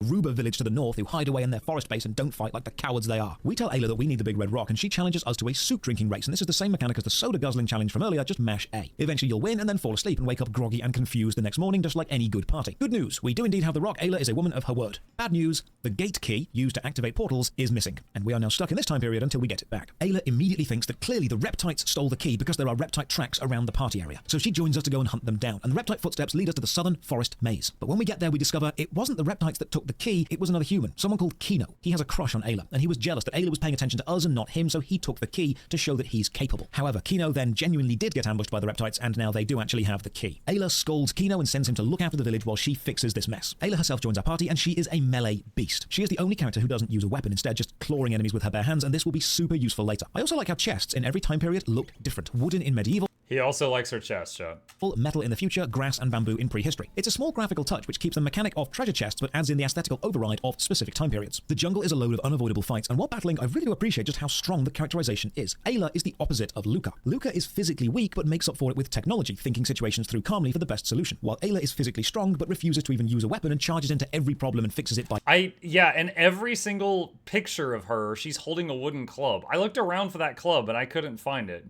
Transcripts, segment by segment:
Gruber village to the north who hide away in their forest base and don't fight like the cowards they are. We tell Ayla that we need the big red rock, and she challenges us to a soup drinking race, and this is the same mechanic as the soda guzzling challenge from earlier, just mash A. Eventually you'll win and then fall asleep and wake up groggy and confused the next morning, just like any good party. Good news, we do indeed have the rock. Ayla is a woman of her word. Bad news, the gate key used to activate portals is missing, and we are now stuck in this time period until we get it back. Ayla immediately thinks that clearly the reptites stole the key because there are reptite tracks around the party area. So she joins us to go and hunt them down, and the reptite footsteps lead us to the southern forest maze. But when we get there, we discover it wasn't the reptites that took the key, it was another human, someone called Chrono. He has a crush on Ayla, and he was jealous that Ayla was paying attention to us and not him, so he took the key to show that he's capable. However, Chrono then genuinely did get ambushed by the reptites, and now they do actually have the key. Ayla scolds Chrono and sends him to look after the village while she fixes this mess. Ayla herself joins our party, and she is a melee beast. She is the only character who doesn't use a weapon, instead just clawing enemies with her bare hands, and this will be super useful later. I also like how chests in every time period look different. Wooden in medieval. He also likes her chest, John. Metal in the future, grass and bamboo in prehistory. It's a small graphical touch which keeps the mechanic of treasure chests but adds in the aesthetical override of specific time periods. The jungle is a load of unavoidable fights, and while battling, I really do appreciate just how strong the characterization is. Ayla is the opposite of Luca. Luca is physically weak but makes up for it with technology, thinking situations through calmly for the best solution, while Ayla is physically strong but refuses to even use a weapon and charges into every problem and fixes it by... Yeah, and every single picture of her, she's holding a wooden club. I looked around for that club and I couldn't find it.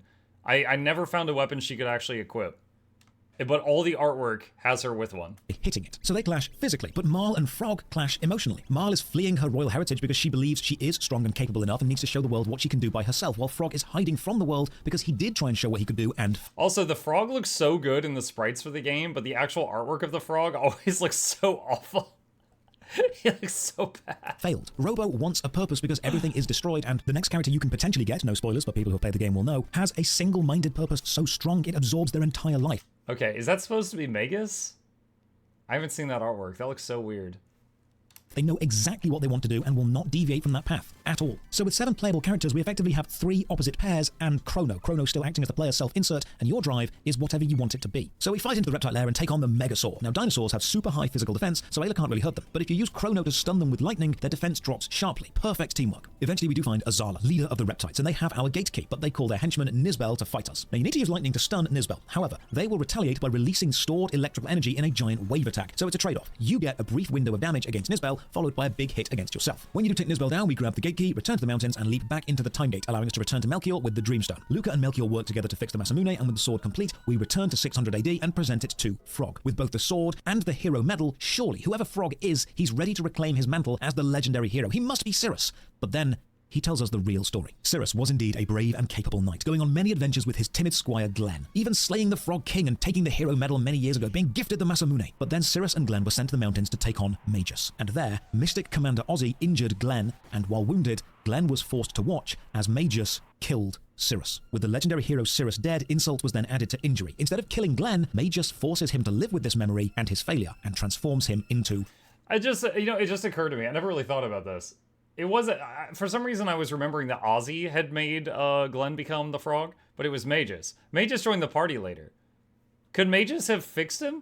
I never found a weapon she could actually equip. But all the artwork has her with one. Hitting it. So they clash physically, but Marl and Frog clash emotionally. Marl is fleeing her royal heritage because she believes she is strong and capable enough and needs to show the world what she can do by herself, while Frog is hiding from the world because he did try and show what he could do and... Also, the frog looks so good in the sprites for the game, but the actual artwork of the frog always looks so awful. He looks so bad. Failed. Robo wants a purpose because everything is destroyed, and the next character you can potentially get, no spoilers, but people who play the game will know, has a single-minded purpose so strong it absorbs their entire life. Okay, is that supposed to be Magus? I haven't seen that artwork. That looks so weird. They know exactly what they want to do and will not deviate from that path at all. So with 7 playable characters, we effectively have 3 opposite pairs and Chrono. Chrono still acting as the player's self-insert, and your drive is whatever you want it to be. So we fight into the reptile lair and take on the Megasaur. Now dinosaurs have super high physical defense, so Ayla can't really hurt them. But if you use Chrono to stun them with lightning, their defense drops sharply. Perfect teamwork. Eventually we do find Azala, leader of the reptites, and they have our gate key, but they call their henchman Nizbel to fight us. Now you need to use lightning to stun Nizbel. However, they will retaliate by releasing stored electrical energy in a giant wave attack. So it's a trade-off. You get a brief window of damage against Nizbel, followed by a big hit against yourself. When you do take Nizbel down, we grab the gate key, return to the mountains, and leap back into the time gate, allowing us to return to Melchior with the Dreamstone. Luca and Melchior work together to fix the Masamune, and with the sword complete, we return to 600 AD and present it to Frog. With both the sword and the hero medal, surely, whoever Frog is, he's ready to reclaim his mantle as the legendary hero. He must be Cirrus. But then... he tells us the real story. Cirrus was indeed a brave and capable knight, going on many adventures with his timid squire Glenn, even slaying the Frog King and taking the hero medal many years ago, being gifted the Masamune. But then Cirrus and Glenn were sent to the mountains to take on Magus. And there, Mystic Commander Ozzy injured Glenn, and while wounded, Glenn was forced to watch as Magus killed Cirrus. With the legendary hero Cirrus dead, insult was then added to injury. Instead of killing Glenn, Magus forces him to live with this memory and his failure, and transforms him into... it just occurred to me. I never really thought about this. It wasn't, for some reason I was remembering that Ozzy had made Glenn become the frog, but it was Magus. Magus joined the party later. Could Magus have fixed him?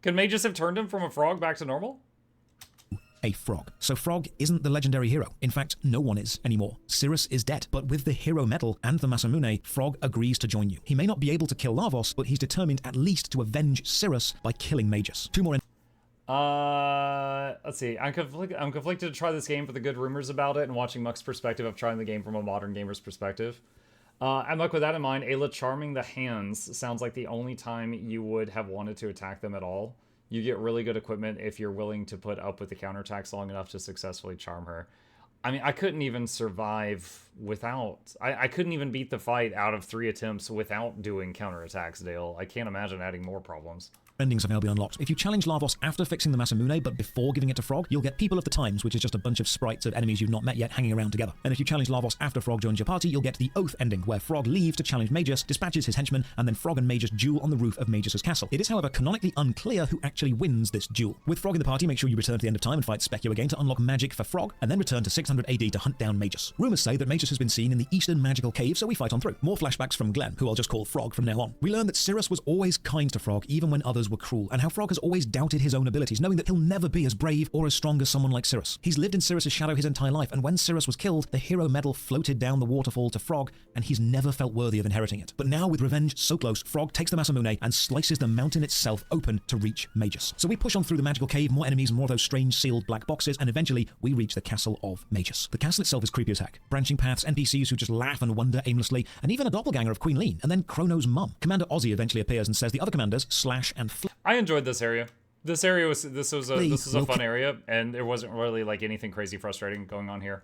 Could Magus have turned him from a frog back to normal? A frog. So Frog isn't the legendary hero. In fact, no one is anymore. Cirrus is dead, but with the hero medal and the Masamune, Frog agrees to join you. He may not be able to kill Lavos, but he's determined at least to avenge Cirrus by killing Magus. 2 more... let's see. I'm conflicted to try this game for the good rumors about it and watching Muck's perspective of trying the game from a modern gamer's perspective. And Muck, with that in mind, Ayla charming the hands sounds like the only time you would have wanted to attack them at all. You get really good equipment if you're willing to put up with the counterattacks long enough to successfully charm her. I mean, I couldn't even survive without... I couldn't even beat the fight out of 3 attempts without doing counterattacks, Dale. I can't imagine adding more problems. Endings have now been unlocked. If you challenge Lavos after fixing the Masamune, but before giving it to Frog, you'll get People of the Times, which is just a bunch of sprites of enemies you've not met yet hanging around together. And if you challenge Lavos after Frog joins your party, you'll get the Oath ending, where Frog leaves to challenge Magus, dispatches his henchmen, and then Frog and Magus duel on the roof of Magus's castle. It is, however, canonically unclear who actually wins this duel. With Frog in the party, make sure you return to the end of time and fight Specu again to unlock magic for Frog, and then return to 600 AD to hunt down Magus. Rumors say that Magus has been seen in the Eastern Magical Cave, so we fight on through. More flashbacks from Glenn, who I'll just call Frog from now on. We learn that Cirrus was always kind to Frog, even when others others were cruel, and how Frog has always doubted his own abilities, knowing that he'll never be as brave or as strong as someone like Cirrus. He's lived in Cirrus's shadow his entire life, and when Cirrus was killed, the hero medal floated down the waterfall to Frog, and he's never felt worthy of inheriting it. But now, with revenge so close, Frog takes the Masamune and slices the mountain itself open to reach Magus. So we push on through the magical cave, more enemies, more of those strange sealed black boxes, and eventually we reach the castle of Magus. The castle itself is creepy as heck. Branching paths, NPCs who just laugh and wonder aimlessly, and even a doppelganger of Queen Lean, and then Chrono's mum. Commander Ozzy eventually appears and says the other commanders, Slash and I enjoyed this area. This was a fun area, and there wasn't really like anything crazy frustrating going on here.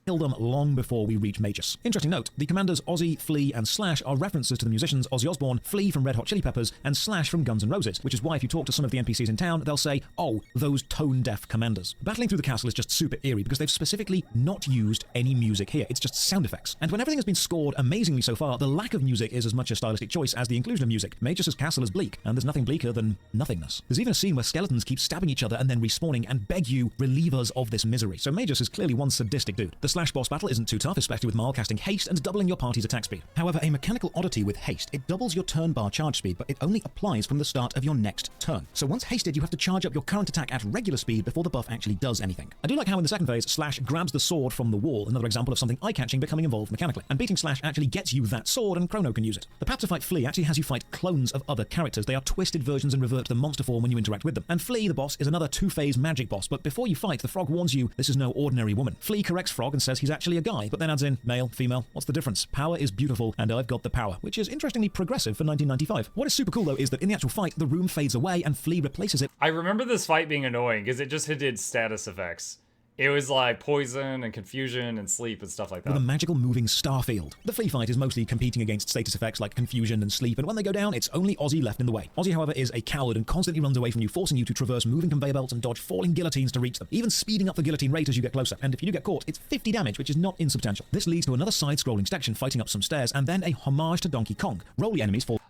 Kill them long before we reach Magus. Interesting note, the commanders Ozzy, Flea, and Slash are references to the musicians Ozzy Osbourne, Flea from Red Hot Chili Peppers, and Slash from Guns N' Roses, which is why if you talk to some of the NPCs in town, they'll say, oh, those tone-deaf commanders. Battling through the castle is just super eerie because they've specifically not used any music here. It's just sound effects. And when everything has been scored amazingly so far, the lack of music is as much a stylistic choice as the inclusion of music. Magus's castle is bleak, and there's nothing bleaker than nothingness. There's even a scene where skeletons keep stabbing each other and then respawning and beg you, relieve us of this misery. So Magus is clearly one sadistic dude. The Slash boss battle isn't too tough, especially with Marl casting haste and doubling your party's attack speed. However, a mechanical oddity with haste, it doubles your turn bar charge speed, but it only applies from the start of your next turn. So once hasted, you have to charge up your current attack at regular speed before the buff actually does anything. I do like how in the second phase, Slash grabs the sword from the wall, another example of something eye-catching becoming involved mechanically. And beating Slash actually gets you that sword, and Chrono can use it. The path to fight Flea actually has you fight clones of other characters. They are twisted versions and revert to the monster form when you interact with them. And Flea, the boss, is another two-phase magic boss, but before you fight, the frog warns you this is no ordinary woman. Flea corrects Frog and says he's actually a guy, but then adds in male, female, what's the difference? Power is beautiful, and I've got the power, which is interestingly progressive for 1995. What is super cool, though, is that in the actual fight, the room fades away and Flea replaces it. I remember this fight being annoying because it just did status effects. It was like poison and confusion and sleep and stuff like that. With a magical moving star field. The Flea fight is mostly competing against status effects like confusion and sleep, and when they go down, it's only Ozzy left in the way. Ozzy, however, is a coward and constantly runs away from you, forcing you to traverse moving conveyor belts and dodge falling guillotines to reach them, even speeding up the guillotine rate as you get closer. And if you do get caught, it's 50 damage, which is not insubstantial. This leads to another side-scrolling section fighting up some stairs, and then a homage to Donkey Kong. Rolly enemies fall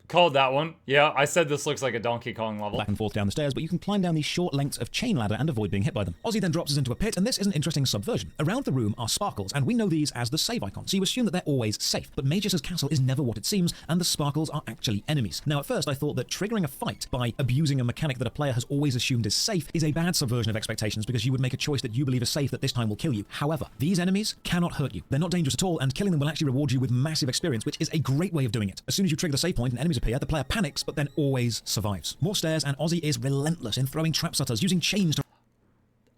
Called that one. Yeah, I said this looks like a Donkey Kong level. back and forth down the stairs, but you can climb down these short lengths of chain ladder and avoid being hit by them. Ozzy then drops us into a pit, and this is an interesting subversion. Around the room are sparkles, and we know these as the save icon, so you assume that they're always safe. But Magus's castle is never what it seems, and the sparkles are actually enemies. Now, at first, I thought that triggering a fight by abusing a mechanic that a player has always assumed is safe is a bad subversion of expectations because you would make a choice that you believe is safe that this time will kill you. However, these enemies cannot hurt you. They're not dangerous at all, and killing them will actually reward you with massive experience, which is a great way of doing it. As soon as you trigger the save point and enemies appear, the player panics, but then always survives. More stairs, and Ozzy is relentless in throwing trap setters, using chains to...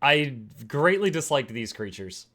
I greatly disliked these creatures.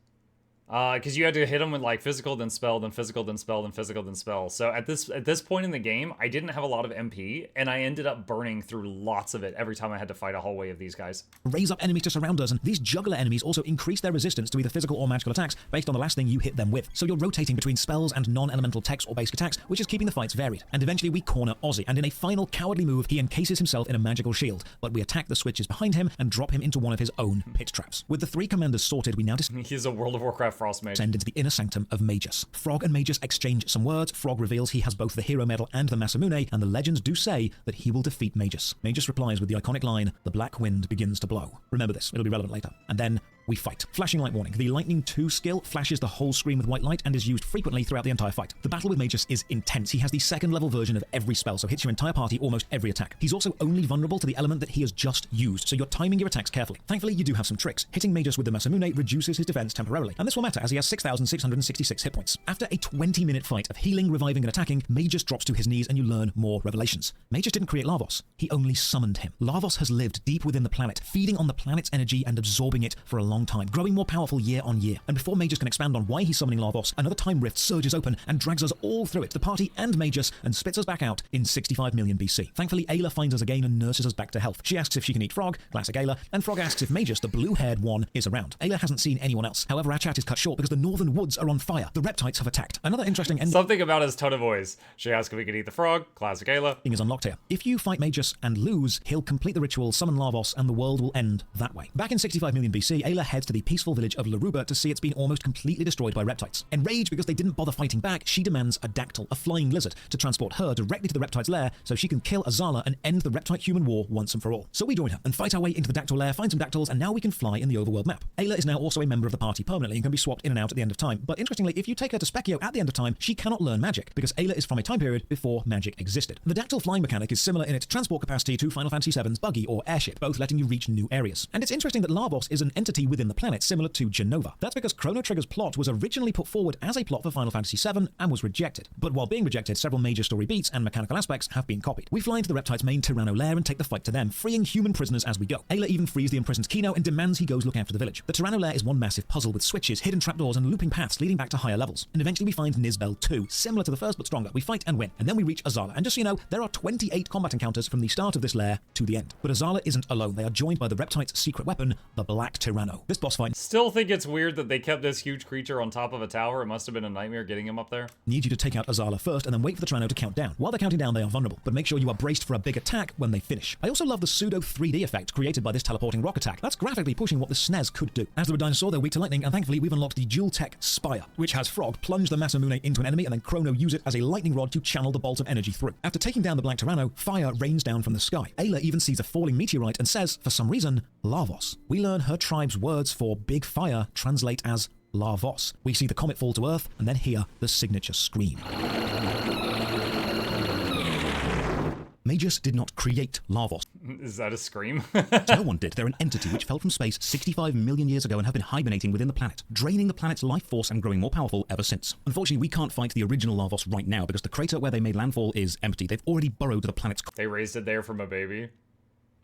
Because you had to hit them with like physical, then spell, then physical, then spell, then physical, then spell. So at this point in the game, I didn't have a lot of MP, and I ended up burning through lots of it every time I had to fight a hallway of these guys. Raise up enemies to surround us, and these juggler enemies also increase their resistance to either physical or magical attacks based on the last thing you hit them with. So you're rotating between spells and non-elemental techs or basic attacks, which is keeping the fights varied. And eventually we corner Ozzy, and in a final cowardly move, he encases himself in a magical shield, but we attack the switches behind him and drop him into one of his own pit traps. With the three commanders sorted, we now He's a World of Warcraft frost mage. descend into the inner sanctum of Magus. Frog and Magus exchange some words. Frog reveals he has both the hero medal and the Masamune, and the legends do say that he will defeat Magus. Magus replies with the iconic line, "The black wind begins to blow." Remember this, it'll be relevant later. And then we fight. Flashing light warning. The Lightning 2 skill flashes the whole screen with white light and is used frequently throughout the entire fight. The battle with Magus is intense. He has the second level version of every spell, so hits your entire party almost every attack. He's also only vulnerable to the element that he has just used, so you're timing your attacks carefully. Thankfully, you do have some tricks. Hitting Magus with the Masamune reduces his defense temporarily, and this will matter as he has 6,666 hit points. After a 20-minute fight of healing, reviving, and attacking, Magus drops to his knees and you learn more revelations. Magus didn't create Lavos. He only summoned him. Lavos has lived deep within the planet, feeding on the planet's energy and absorbing it for a long time, growing more powerful year on year. And before Magus can expand on why he's summoning Lavos, another time rift surges open and drags us all through it, the party and Magus, and spits us back out in 65 million BC. Thankfully, Ayla finds us again and nurses us back to health. She asks if she can eat Frog, classic Ayla, and Frog asks if Magus, the blue-haired one, is around. Ayla hasn't seen anyone else. However, our chat is cut short because the northern woods are on fire. The reptites have attacked. Another interesting ending. Something about his tone of voice. She asks if we can eat the frog, classic Ayla. Is unlocked here. If you fight Magus and lose, he'll complete the ritual, summon Lavos, and the world will end that way. Back in 65 million BC, Ayla Ayla heads to the peaceful village of Laruba to see it's been almost completely destroyed by reptiles. Enraged because they didn't bother fighting back, she demands a dactyl, a flying lizard, to transport her directly to the reptile's lair so she can kill Azala and end the reptile-human war once and for all. So we join her and fight our way into the dactyl lair, find some dactyls, and now we can fly in the overworld map. Ayla is now also a member of the party permanently and can be swapped in and out at the end of time. But interestingly, if you take her to Specchio at the end of time, she cannot learn magic because Ayla is from a time period before magic existed. The dactyl flying mechanic is similar in its transport capacity to Final Fantasy VII's buggy or airship, both letting you reach new areas. And it's interesting that Lavos is an entity within the planet similar to Genova. That's because Chrono Trigger's plot was originally put forward as a plot for Final Fantasy VII and was rejected. But while being rejected, several major story beats and mechanical aspects have been copied. We fly into the reptile's main Tyranno lair and take the fight to them, freeing human prisoners as we go. Ayla even frees the imprisoned Kino and demands he goes look after the village. The Tyranno lair is one massive puzzle with switches, hidden trapdoors, and looping paths leading back to higher levels. And eventually we find Nizbel 2, similar to the first but stronger. We fight and win, and then we reach Azala. And just so you know, there are 28 combat encounters from the start of this lair to the end. But Azala isn't alone. They are joined by the reptile's secret weapon, the Black Tyranno. This boss fight Still think it's weird that they kept this huge creature on top of a tower. It must have been a nightmare getting him up there. needs you to take out Azala first and then wait for the Tyranno to count down. While they're counting down, they are vulnerable, but make sure you are braced for a big attack when they finish. I also love the pseudo 3D effect created by this teleporting rock attack. That's graphically pushing what the SNES could do. As they're a dinosaur, they're weak to lightning, and thankfully we've unlocked the dual tech Spire, which has Frog plunge the Masamune into an enemy and then Chrono use it as a lightning rod to channel the bolt of energy through. After taking down the Black Tyranno, fire rains down from the sky. Ayla even sees a falling meteorite and says, for some reason, Lavos. We learn her tribe's words for big fire translate as Lavos. We see the comet fall to Earth and then hear the signature scream. Magus did not create Lavos. Is that a scream? No one did. They're an entity which fell from space 65 million years ago and have been hibernating within the planet, draining the planet's life force and growing more powerful ever since. Unfortunately, we can't fight the original Lavos right now because the crater where they made landfall is empty. They've already burrowed to the planet's They raised it there from a baby.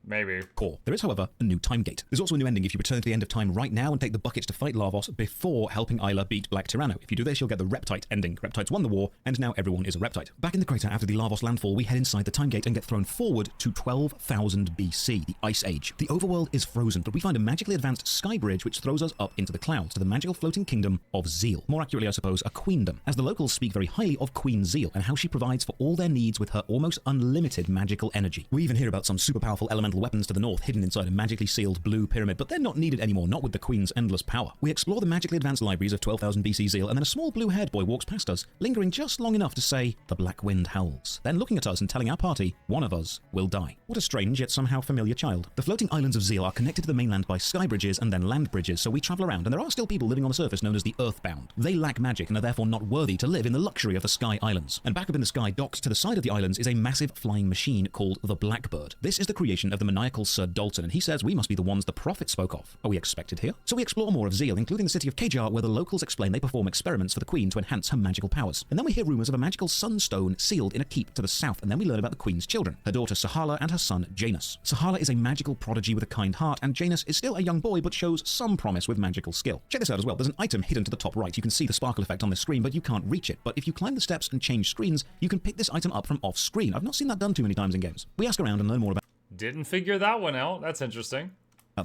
Maybe. core. There is, however, a new time gate. There's also a new ending if you return to the end of time right now and take the buckets to fight Lavos before helping Ayla beat Black Tyranno. If you do this, you'll get the Reptite ending. Reptites won the war, and now everyone is a Reptite. Back in the crater after the Lavos landfall, we head inside the time gate and get thrown forward to 12,000 BC, the Ice Age. The overworld is frozen, but we find a magically advanced sky bridge which throws us up into the clouds to the magical floating kingdom of Zeal. More accurately, I suppose, a queendom, as the locals speak very highly of Queen Zeal and how she provides for all their needs with her almost unlimited magical energy. We even hear about some super powerful elemental weapons to the north hidden inside a magically sealed blue pyramid, but they're not needed anymore, not with the Queen's endless power. We explore the magically advanced libraries of 12,000 BC Zeal, and then a small blue-haired boy walks past us, lingering just long enough to say, "The black wind howls," then looking at us and telling our party, one of us will die. What a strange yet somehow familiar child. The floating islands of Zeal are connected to the mainland by sky bridges and then land bridges, so we travel around, and there are still people living on the surface known as the Earthbound. They lack magic and are therefore not worthy to live in the luxury of the Sky Islands. And back up in the sky, docked to the side of the islands, is a massive flying machine called the Blackbird. This is the creation of the maniacal Sir Dalton, and he says we must be the ones the prophet spoke of. Are we expected here? So we explore more of Zeal, including the city of Kajar, where the locals explain they perform experiments for the Queen to enhance her magical powers. And then we hear rumors of a magical sunstone sealed in a keep to the south, and then we learn about the Queen's children, her daughter Sahala and her son Janus. Sahala is a magical prodigy with a kind heart, and Janus is still a young boy but shows some promise with magical skill. Check this out as well. There's an item hidden to the top right. You can see the sparkle effect on the screen, but you can't reach it. But if you climb the steps and change screens, you can pick this item up from off screen. I've not seen that done too many times in games. We ask around and learn more about Didn't figure that one out. That's interesting.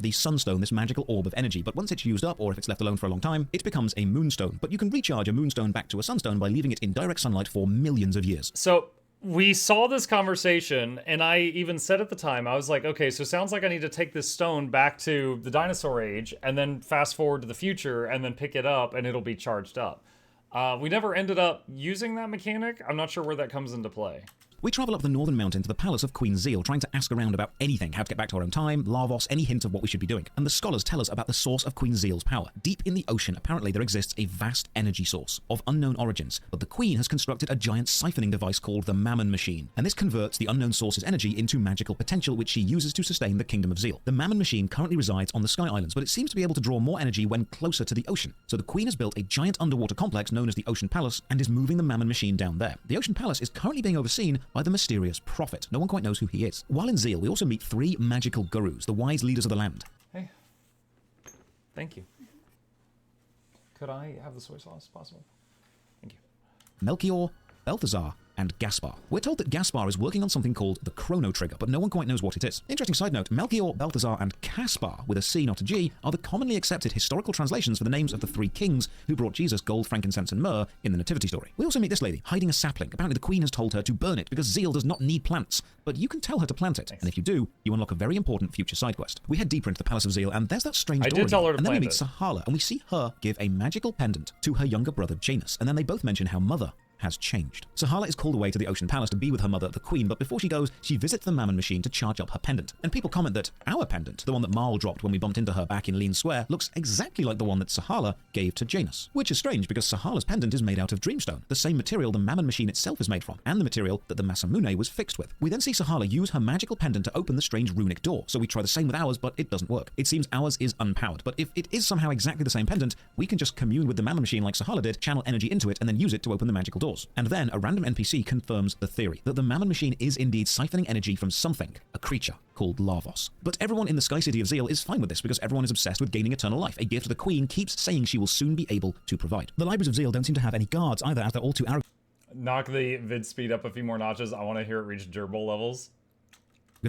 the sunstone, this magical orb of energy, but once it's used up or if it's left alone for a long time, it becomes a moonstone. But you can recharge a moonstone back to a sunstone by leaving it in direct sunlight for millions of years. So we saw this conversation, and I even said at the time, I was like, okay, so it sounds like I need to take this stone back to the dinosaur age and then fast forward to the future and then pick it up and it'll be charged up. We never ended up using that mechanic. I'm not sure where that comes into play. We travel up the northern mountain to the palace of Queen Zeal, trying to ask around about anything, how to get back to our own time, Lavos, any hint of what we should be doing. And the scholars tell us about the source of Queen Zeal's power. Deep in the ocean, apparently there exists a vast energy source of unknown origins, but the Queen has constructed a giant siphoning device called the Mammon Machine, and this converts the unknown source's energy into magical potential, which she uses to sustain the Kingdom of Zeal. The Mammon Machine currently resides on the Sky Islands, but it seems to be able to draw more energy when closer to the ocean. So the Queen has built a giant underwater complex known as the Ocean Palace and is moving the Mammon Machine down there. The Ocean Palace is currently being overseen by the mysterious Prophet. No one quite knows who he is. While in Zeal, we also meet 3 magical gurus, the wise leaders of the land. Hey, thank you. Could I have the soy sauce possible? Thank you. Melchior, Balthazar, and Gaspar. We're told that Gaspar is working on something called the Chrono trigger, but no one quite knows what it is. Interesting side note, Melchior, Balthazar, and Caspar, with a C not a G, are the commonly accepted historical translations for the names of the three kings who brought Jesus gold, frankincense, and myrrh in the Nativity story. We also meet this lady, hiding a sapling. Apparently the queen has told her to burn it because Zeal does not need plants, but you can tell her to plant it, and if you do, you unlock a very important future side quest. We head deeper into the Palace of Zeal, and there's that strange door did tell her to and then we plant meet it. Sahala, and we see her give a magical pendant to her younger brother Janus, and then they both mention how Mother has changed. Sahala is called away to the Ocean Palace to be with her mother, the Queen, but before she goes, she visits the Mammon machine to charge up her pendant. And people comment that our pendant, the one that Marl dropped when we bumped into her back in Lean Square, looks exactly like the one that Sahala gave to Janus. Which is strange because Sahala's pendant is made out of Dreamstone, the same material the Mammon machine itself is made from, and the material that the Masamune was fixed with. We then see Sahala use her magical pendant to open the strange runic door, so we try the same with ours, but it doesn't work. It seems ours is unpowered, but if it is somehow exactly the same pendant, we can just commune with the Mammon machine like Sahala did, channel energy into it, and then use it to open the magical doors. And then a random NPC confirms the theory that the Mammon machine is indeed siphoning energy from something, a creature called Lavos. But everyone in the Sky City of Zeal is fine with this because everyone is obsessed with gaining eternal life, a gift the Queen keeps saying she will soon be able to provide. The libraries of Zeal don't seem to have any guards either, as they're all too arrogant Knock the vid speed up a few more notches. I want to hear it reach gerbil levels.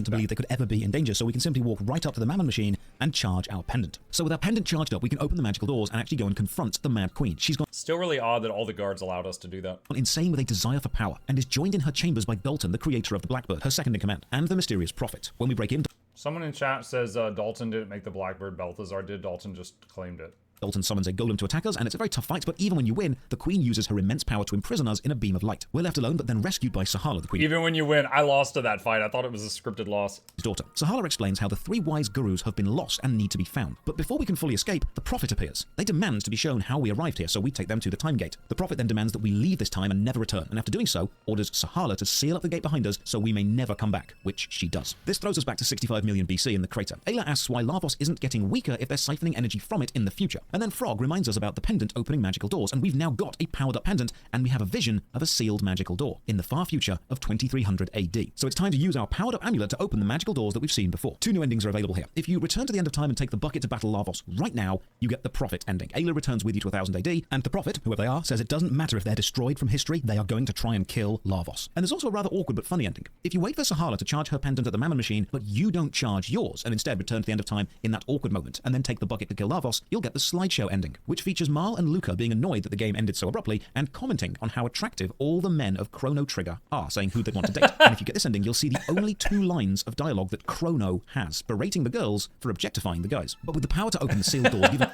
to believe they could ever be in danger, so we can simply walk right up to the Mammon machine and charge our pendant. So with our pendant charged up, we can open the magical doors and actually go and confront the Mad Queen. She's gone Still really odd that all the guards allowed us to do that. insane with a desire for power, and is joined in her chambers by Dalton, the creator of the Blackbird, her second in command, and the mysterious prophet. When we break in, Someone in chat says Dalton didn't make the Blackbird, Balthazar did. Dalton just claimed it. Dalton summons a golem to attack us, and it's a very tough fight, but even when you win, the Queen uses her immense power to imprison us in a beam of light. We're left alone, but then rescued by Sahala, the Queen's Even when you win, I lost to that fight. I thought it was a scripted loss. daughter. Sahala explains how the three wise gurus have been lost and need to be found. But before we can fully escape, the prophet appears. They demand to be shown how we arrived here, so we take them to the time gate. The prophet then demands that we leave this time and never return, and after doing so, orders Sahala to seal up the gate behind us so we may never come back, which she does. This throws us back to 65 million BC in the crater. Ayla asks why Lavos isn't getting weaker if they're siphoning energy from it in the future. And then Frog reminds us about the pendant opening magical doors, and we've now got a powered up pendant, and we have a vision of a sealed magical door in the far future of 2300 AD. So it's time to use our powered up amulet to open the magical doors that we've seen before. Two new endings are available here. If you return to the end of time and take the bucket to battle Lavos right now, you get the Prophet ending. Ayla returns with you to 1000 AD, and the Prophet, whoever they are, says it doesn't matter if they're destroyed from history, they are going to try and kill Lavos. And there's also a rather awkward but funny ending. If you wait for Sahala to charge her pendant at the Mammon machine, but you don't charge yours, and instead return to the end of time in that awkward moment, and then take the bucket to kill Lavos, you'll get the slideshow ending, which features Marl and Luca being annoyed that the game ended so abruptly, and commenting on how attractive all the men of Chrono Trigger are, saying who they'd want to date. And if you get this ending, you'll see the only 2 lines of dialogue that Chrono has, berating the girls for objectifying the guys. But with the power to open the sealed doors given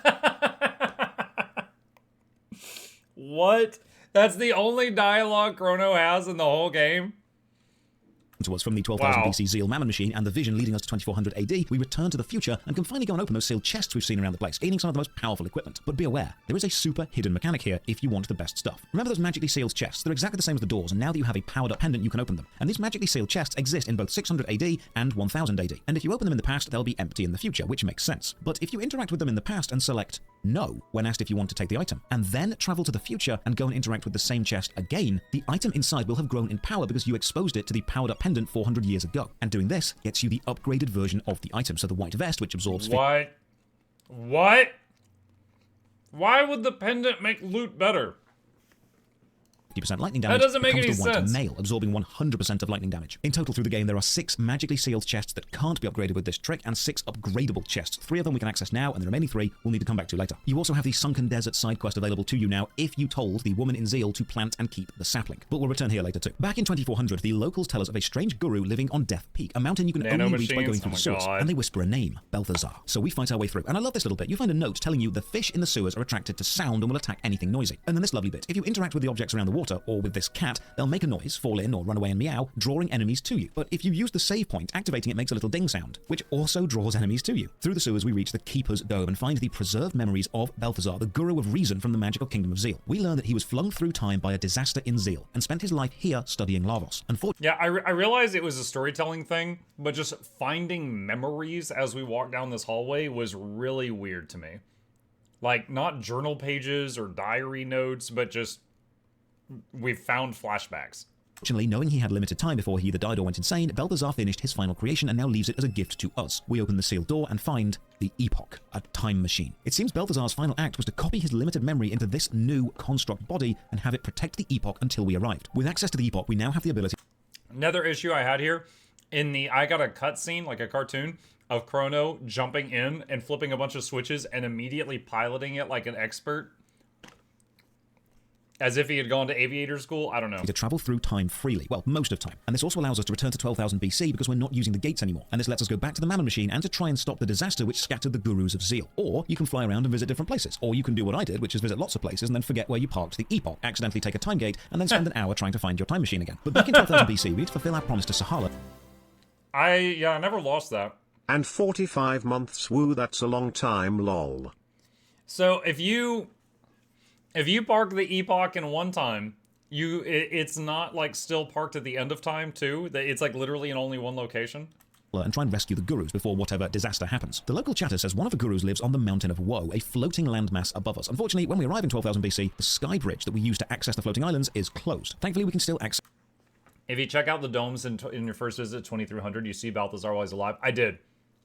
What? That's the only dialogue Chrono has in the whole game? to us from the 12,000 Wow. BC Zeal Mammon machine and the vision leading us to 2400 AD, we return to the future and can finally go and open those sealed chests we've seen around the place, gaining some of the most powerful equipment. But be aware, there is a super hidden mechanic here if you want the best stuff. Remember those magically sealed chests? They're exactly the same as the doors, and now that you have a powered up pendant, you can open them. And these magically sealed chests exist in both 600 AD and 1000 AD. And if you open them in the past, they'll be empty in the future, which makes sense. But if you interact with them in the past and select no when asked if you want to take the item, and then travel to the future and go and interact with the same chest again, the item inside will have grown in power because you exposed it to the powered up pendant 400 years ago. And doing this gets you the upgraded version of the item, so the white vest, which absorbs... What? Why would the pendant make loot better? 50% lightning damage. That doesn't make becomes any the white sense. mail, absorbing 100% of lightning damage. In total through the game, there are 6 magically sealed chests that can't be upgraded with this trick, and 6 upgradable chests. 3 of them we can access now, and the remaining 3 we'll need to come back to later. You also have the Sunken Desert side quest available to you now if you told the woman in Zeal to plant and keep the sapling. But we'll return here later too. Back in 2400, the locals tell us of a strange guru living on Death Peak, a mountain you can only reach by going through the sewers, and they whisper a name, Balthazar. So we fight our way through, and I love this little bit. You find a note telling you the fish in the sewers are attracted to sound and will attack anything noisy. And then this lovely bit. If you interact with the objects around the water, or with this cat, they'll make a noise, fall in, or run away and meow, drawing enemies to you. But if you use the save point, activating it makes a little ding sound, which also draws enemies to you. Through the sewers, we reach the Keeper's Dome and find the preserved memories of Balthazar, the Guru of Reason from the magical kingdom of Zeal. We learn that he was flung through time by a disaster in Zeal, and spent his life here studying Lavos. Unfortunately, Yeah, I realized it was a storytelling thing, but just finding memories as we walk down this hallway was really weird to me. Like, not journal pages or diary notes, but just... we found flashbacks. Fortunately, knowing he had limited time before he either died or went insane, Balthazar finished his final creation and now leaves it as a gift to us. We open the sealed door and find the Epoch, a time machine. It seems Balthazar's final act was to copy his limited memory into this new construct body and have it protect the Epoch until we arrived. With access to the Epoch, we now have the ability... Another issue I had here, I got a cutscene, like a cartoon, of Chrono jumping in and flipping a bunch of switches and immediately piloting it like an expert. As if he had gone to aviator school? I don't know. To travel through time freely. Well, most of time. And this also allows us to return to 12,000 BC because we're not using the gates anymore. And this lets us go back to the Mammon Machine and to try and stop the disaster which scattered the Gurus of Zeal. Or you can fly around and visit different places. Or you can do what I did, which is visit lots of places and then forget where you parked the Epoch, accidentally take a time gate, and then spend an hour trying to find your time machine again. But back in 12,000 BC, we need to fulfill our promise to Sahala. I never lost that. And 45 months, woo, that's a long time, lol. So if you park the Epoch in one time, it's not like still parked at the end of time too. It's like literally in only one location. And try and rescue the Gurus before whatever disaster happens. The local chatter says one of the Gurus lives on the Mountain of Woe, a floating landmass above us. Unfortunately, when we arrive in 12,000 BC, the sky bridge that we use to access the floating islands is closed. Thankfully, we can still access... If you check out the domes in your first visit at 2300, you see Balthazar while he's alive.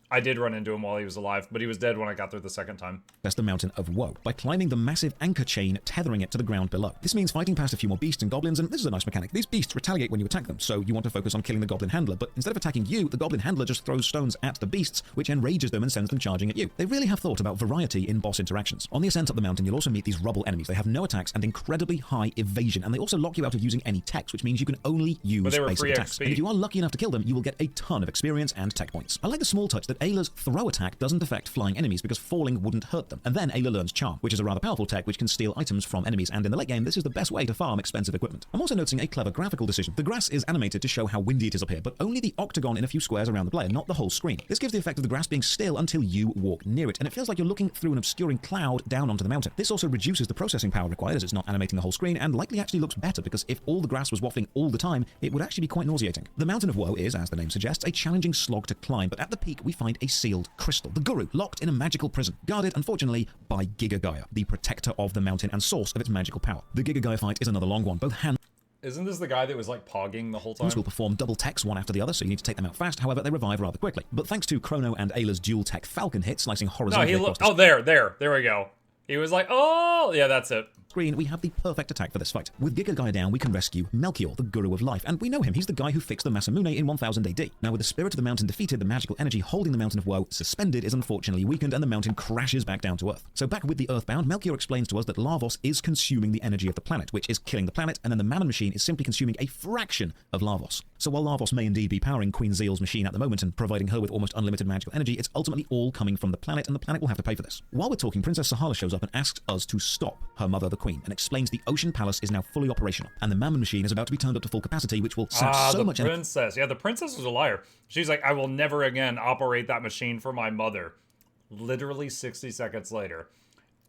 I did run into him while he was alive, but he was dead when I got there the second time. That's the Mountain of Woe, by climbing the massive anchor chain, tethering it to the ground below. This means fighting past a few more beasts and goblins, and this is a nice mechanic. These beasts retaliate when you attack them, so you want to focus on killing the goblin handler, but instead of attacking you, the goblin handler just throws stones at the beasts, which enrages them and sends them charging at you. They really have thought about variety in boss interactions. On the ascent up the mountain, you'll also meet these rubble enemies. They have no attacks and incredibly high evasion, and they also lock you out of using any techs, which means you can only use basic attacks. And if you are lucky enough to kill them, you will get a ton of experience and tech points. I like the small touch that Ayla's throw attack doesn't affect flying enemies because falling wouldn't hurt them. And then Ayla learns Charm, which is a rather powerful tech which can steal items from enemies, and in the late game, this is the best way to farm expensive equipment. I'm also noticing a clever graphical decision. The grass is animated to show how windy it is up here, but only the octagon in a few squares around the player, not the whole screen. This gives the effect of the grass being still until you walk near it, and it feels like you're looking through an obscuring cloud down onto the mountain. This also reduces the processing power required as it's not animating the whole screen, and likely actually looks better because if all the grass was waffling all the time, it would actually be quite nauseating. The Mountain of Woe is, as the name suggests, a challenging slog to climb, but at the peak we find a sealed crystal, the Guru, locked in a magical prison, guarded, unfortunately, by Giga Gaia, the protector of the mountain and source of its magical power. The Giga Gaia fight is another long one. Both hands Isn't this the guy that was like pogging the whole time? will perform double techs one after the other, so you need to take them out fast. However, they revive rather quickly. But thanks to Chrono and Ayla's dual tech Falcon hit, slicing horizontally across the there we go. He was like, oh, yeah, that's it. screen, we have the perfect attack for this fight. With Giga Gaia down, we can rescue Melchior, the Guru of Life, and we know him. He's the guy who fixed the Masamune in 1000 AD. Now, with the spirit of the mountain defeated, the magical energy holding the Mountain of Woe suspended is unfortunately weakened, and the mountain crashes back down to Earth. So back with the Earthbound, Melchior explains to us that Lavos is consuming the energy of the planet, which is killing the planet, and then the Mammon Machine is simply consuming a fraction of Lavos. So while Lavos may indeed be powering Queen Zeal's machine at the moment and providing her with almost unlimited magical energy, it's ultimately all coming from the planet, and the planet will have to pay for this. While we're talking, Princess Sahala shows up and asks us to stop her mother, the Queen, and explains the Ocean Palace is now fully operational, and the Mammon Machine is about to be turned up to full capacity, which will save so much energy. Princess. Yeah, the princess was a liar. She's like, I will never again operate that machine for my mother. Literally 60 seconds later.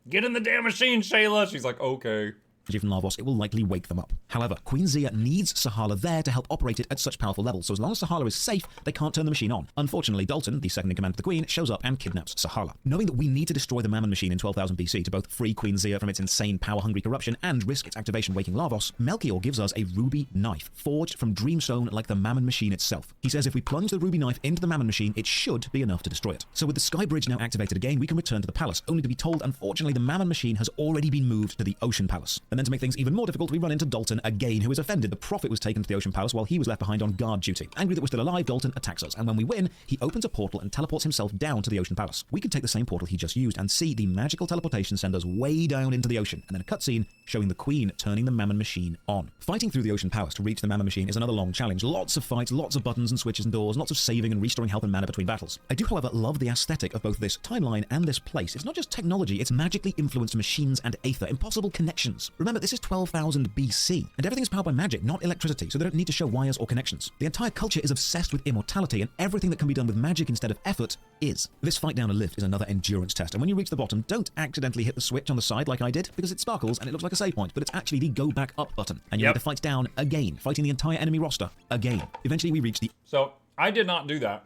Get in the damn machine, Shayla! She's like, okay. From Lavos, it will likely wake them up. However, Queen Zia needs Sahala there to help operate it at such powerful levels, so as long as Sahala is safe, they can't turn the machine on. Unfortunately, Dalton, the second in command of the Queen, shows up and kidnaps Sahala. Knowing that we need to destroy the Mammon Machine in 12,000 BC to both free Queen Zia from its insane power-hungry corruption and risk its activation waking Lavos, Melchior gives us a ruby knife, forged from dreamstone like the Mammon Machine itself. He says if we plunge the ruby knife into the Mammon Machine, it should be enough to destroy it. So with the Sky Bridge now activated again, we can return to the palace, only to be told, unfortunately, the Mammon Machine has already been moved to the Ocean Palace. And then to make things even more difficult, we run into Dalton again, who is offended. The Prophet was taken to the Ocean Palace while he was left behind on guard duty. Angry that we're still alive, Dalton attacks us, and when we win, he opens a portal and teleports himself down to the Ocean Palace. We can take the same portal he just used and see the magical teleportation send us way down into the ocean, and then a cutscene showing the Queen turning the Mammon Machine on. Fighting through the Ocean Palace to reach the Mammon Machine is another long challenge. Lots of fights, lots of buttons and switches and doors, lots of saving and restoring health and mana between battles. I do, however, love the aesthetic of both this timeline and this place. It's not just technology, it's magically influenced machines and aether, impossible connections. Remember, this is 12,000 BC. And everything is powered by magic, not electricity, so they don't need to show wires or connections. The entire culture is obsessed with immortality, and everything that can be done with magic instead of effort is. This fight down a lift is another endurance test, and when you reach the bottom, don't accidentally hit the switch on the side like I did, because it sparkles and it looks like a save point, but it's actually the go back up button, and you need to fight down again, fighting the entire enemy roster again. Eventually we reach the... So, I did not do that.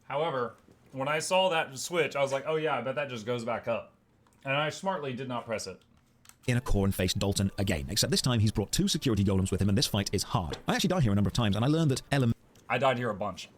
However, when I saw that switch, I was like, oh yeah, I bet that just goes back up. And I smartly did not press it. in a core and face Dalton again, except this time he's brought 2 security golems with him and this fight is hard. I actually died here a number of times and I learned that I died here a bunch.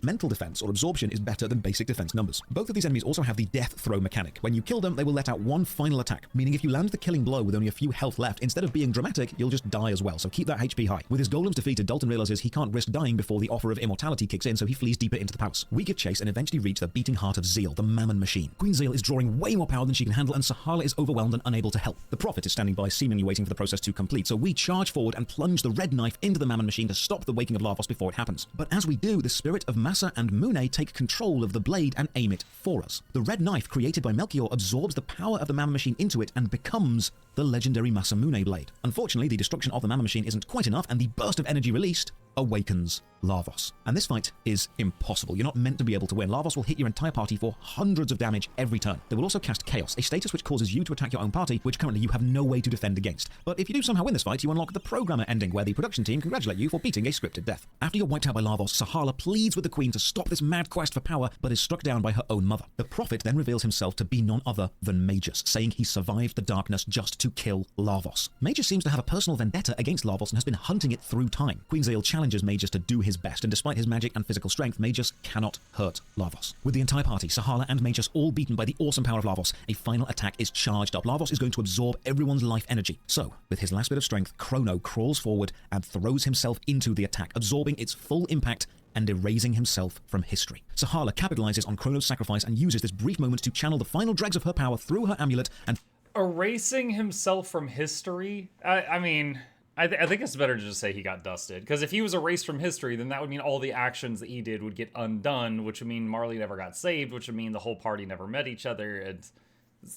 mental defense or absorption is better than basic defense numbers. Both of these enemies also have the death throw mechanic. When you kill them, they will let out one final attack, meaning if you land the killing blow with only a few health left, instead of being dramatic, you'll just die as well, so keep that HP high. With his golems defeated, Dalton realizes he can't risk dying before the offer of immortality kicks in, so he flees deeper into the palace. We give chase and eventually reach the beating heart of Zeal, the Mammon machine. Queen Zeal is drawing way more power than she can handle, and Sahala is overwhelmed and unable to help. The Prophet is standing by, seemingly waiting for the process to complete, so we charge forward and plunge the red knife into the Mammon machine to stop the waking of Lavos before it happens. But as we do, the spirit of Massa and Mune take control of the blade and aim it for us. The red knife created by Melchior absorbs the power of the Mammon machine into it and becomes the legendary Massa Mune blade. Unfortunately, the destruction of the Mammon machine isn't quite enough, and the burst of energy released awakens Lavos. And this fight is impossible. You're not meant to be able to win. Lavos will hit your entire party for hundreds of damage every turn. They will also cast Chaos, a status which causes you to attack your own party, which currently you have no way to defend against. But if you do somehow win this fight, you unlock the Programmer ending, where the production team congratulate you for beating a scripted death. After you're wiped out by Lavos, Sahala pleads with the Queen to stop this mad quest for power, but is struck down by her own mother. The Prophet then reveals himself to be none other than Magus, saying he survived the darkness just to kill Lavos. Magus seems to have a personal vendetta against Lavos and has been hunting it through time. Queen Zeal challenges Magus to do his best, and despite his magic and physical strength, Magus cannot hurt Lavos. With the entire party, Sahala and Magus all beaten by the awesome power of Lavos, a final attack is charged up. Lavos is going to absorb everyone's life energy. So, with his last bit of strength, Chrono crawls forward and throws himself into the attack, absorbing its full impact and erasing himself from history. Sahala capitalizes on Chrono's sacrifice and uses this brief moment to channel the final dregs of her power through her amulet and... Erasing himself from history? I think it's better to just say he got dusted. Because if he was erased from history, then that would mean all the actions that he did would get undone, which would mean Marley never got saved, which would mean the whole party never met each other. It's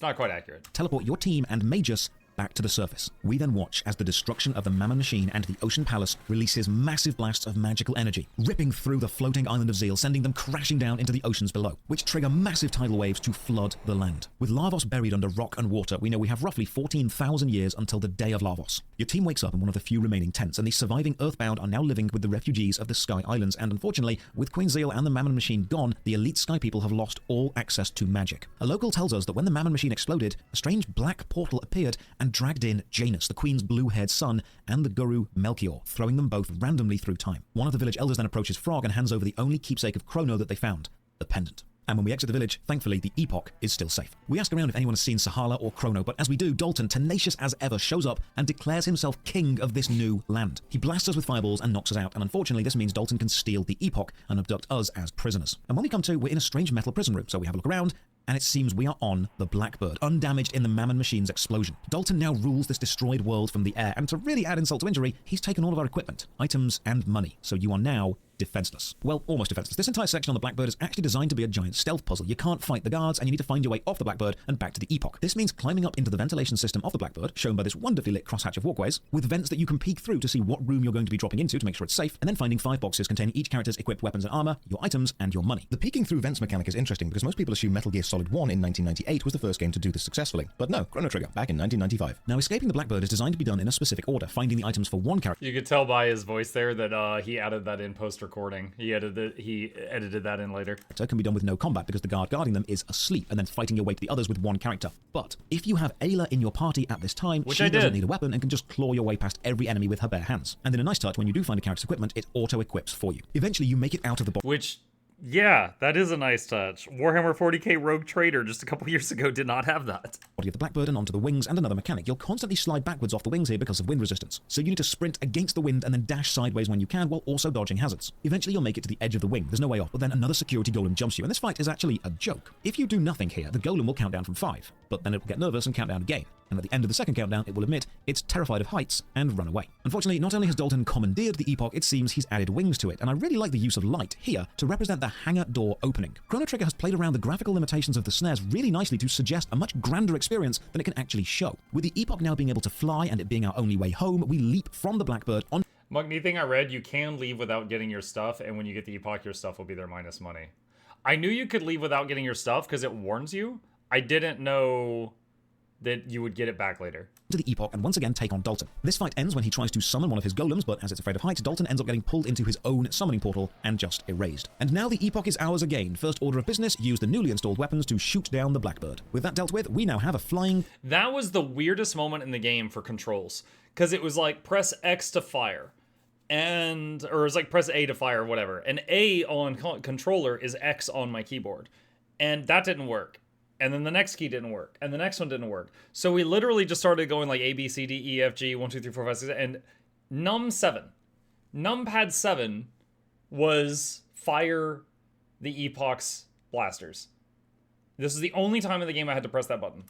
not quite accurate. teleport your team and Magus back to the surface. We then watch as the destruction of the Mammon machine and the Ocean Palace releases massive blasts of magical energy, ripping through the floating island of Zeal, sending them crashing down into the oceans below, which trigger massive tidal waves to flood the land. With Lavos buried under rock and water, we know we have roughly 14,000 years until the day of Lavos. Your team wakes up in one of the few remaining tents, and the surviving Earthbound are now living with the refugees of the Sky Islands, and unfortunately, with Queen Zeal and the Mammon machine gone, the elite Sky people have lost all access to magic. A local tells us that when the Mammon machine exploded, a strange black portal appeared and dragged in Janus, the Queen's blue-haired son, and the Guru Melchior, throwing them both randomly through time. One of the village elders then approaches Frog and hands over the only keepsake of Chrono that they found, the pendant. And when we exit the village, thankfully, the Epoch is still safe. We ask around if anyone has seen Sahala or Chrono, but as we do, Dalton, tenacious as ever, shows up and declares himself king of this new land. He blasts us with fireballs and knocks us out, and unfortunately, this means Dalton can steal the Epoch and abduct us as prisoners. And when we come to, we're in a strange metal prison room, so we have a look around, and it seems we are on the Blackbird, undamaged in the Mammon machine's explosion. Dalton now rules this destroyed world from the air, and to really add insult to injury, he's taken all of our equipment, items, and money, so you are now defenseless. Well, almost defenseless. This entire section on the Blackbird is actually designed to be a giant stealth puzzle. You can't fight the guards, and you need to find your way off the Blackbird and back to the Epoch. This means climbing up into the ventilation system of the Blackbird, shown by this wonderfully lit crosshatch of walkways, with vents that you can peek through to see what room you're going to be dropping into to make sure it's safe, and then finding 5 boxes containing each character's equipped weapons and armor, your items, and your money. The peeking through vents mechanic is interesting because most people assume Metal Gear Solid 1 in 1998 was the first game to do this successfully. But no, Chrono Trigger, back in 1995. Now, escaping the Blackbird is designed to be done in a specific order, finding the items for one character. You could tell by his voice there that he added that in post-recording. He edited that in later. Can be done with no combat because the guard guarding them is asleep, and then fighting your way to the others with one character. But if you have Ayla in your party at this time, which she doesn't need a weapon and can just claw your way past every enemy with her bare hands. And in a nice touch, when you do find a character's equipment, it auto-equips for you. Eventually, you make it out of the box. Which, yeah, that is a nice touch. Warhammer 40k Rogue Trader just a couple years ago did not have that. Body of the Blackbird and onto the wings, and another mechanic. You'll constantly slide backwards off the wings here because of wind resistance. So you need to sprint against the wind and then dash sideways when you can while also dodging hazards. Eventually you'll make it to the edge of the wing. There's no way off, but then another security golem jumps you, and this fight is actually a joke. If you do nothing here, the golem will count down from 5, but then it will get nervous and count down again. And at the end of the second countdown, it will admit it's terrified of heights and run away. Unfortunately, not only has Dalton commandeered the Epoch, it seems he's added wings to it, and I really like the use of light here to represent the hangar door opening. Chrono Trigger has played around the graphical limitations of the snares really nicely to suggest a much grander experience than it can actually show. With the Epoch now being able to fly and it being our only way home, we leap from the Blackbird on... Monk, anything I read, you can leave without getting your stuff, and when you get the Epoch, your stuff will be there minus money. I knew you could leave without getting your stuff because it warns you. I didn't know that you would get it back later. To the Epoch and once again take on Dalton. This fight ends when he tries to summon one of his golems, but as it's afraid of height, Dalton ends up getting pulled into his own summoning portal and just erased. And now the Epoch is ours again. First order of business, use the newly installed weapons to shoot down the Blackbird. With that dealt with, we now have a flying... That was the weirdest moment in the game for controls, because it was like press X to fire, or it was like press A to fire or whatever, and A on controller is X on my keyboard, and that didn't work. And then the next key didn't work, and the next one didn't work. So we literally just started going like A, B, C, D, E, F, G, 1, 2, 3, 4, 5, 6, and numpad 7 was fire the Epoch's blasters. This is the only time in the game I had to press that button.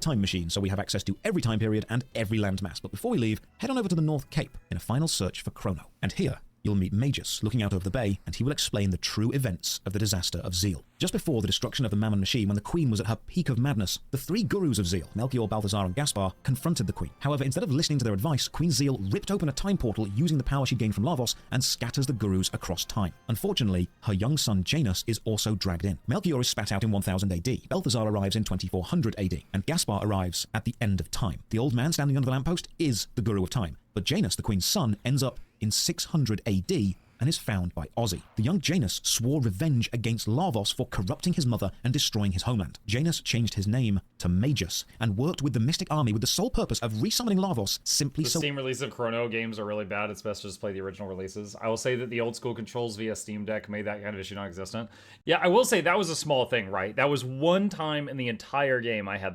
Time machine, so we have access to every time period and every landmass. But before we leave, head on over to the North Cape in a final search for Chrono. And here, you'll meet Magus looking out over the bay, and he will explain the true events of the disaster of Zeal. Just before the destruction of the Mammon machine, when the Queen was at her peak of madness, the three gurus of Zeal, Melchior, Balthazar, and Gaspar, confronted the Queen. However, instead of listening to their advice, Queen Zeal ripped open a time portal using the power she gained from Lavos and scatters the gurus across time. Unfortunately, her young son Janus is also dragged in. Melchior is spat out in 1000 AD, Balthazar arrives in 2400 AD, and Gaspar arrives at the end of time. The old man standing under the lamppost is the Guru of Time, but Janus, the Queen's son, ends up in 600 AD and is found by Ozzy. The young Janus swore revenge against Lavos for corrupting his mother and destroying his homeland. Janus changed his name to Magus and worked with the Mystic Army with the sole purpose of resummoning Lavos simply the so... Steam release of Chrono games are really bad. It's best to just play the original releases. I will say that the old school controls via Steam Deck made that kind of issue non-existent. Yeah, I will say that was a small thing, right? That was one time in the entire game I had that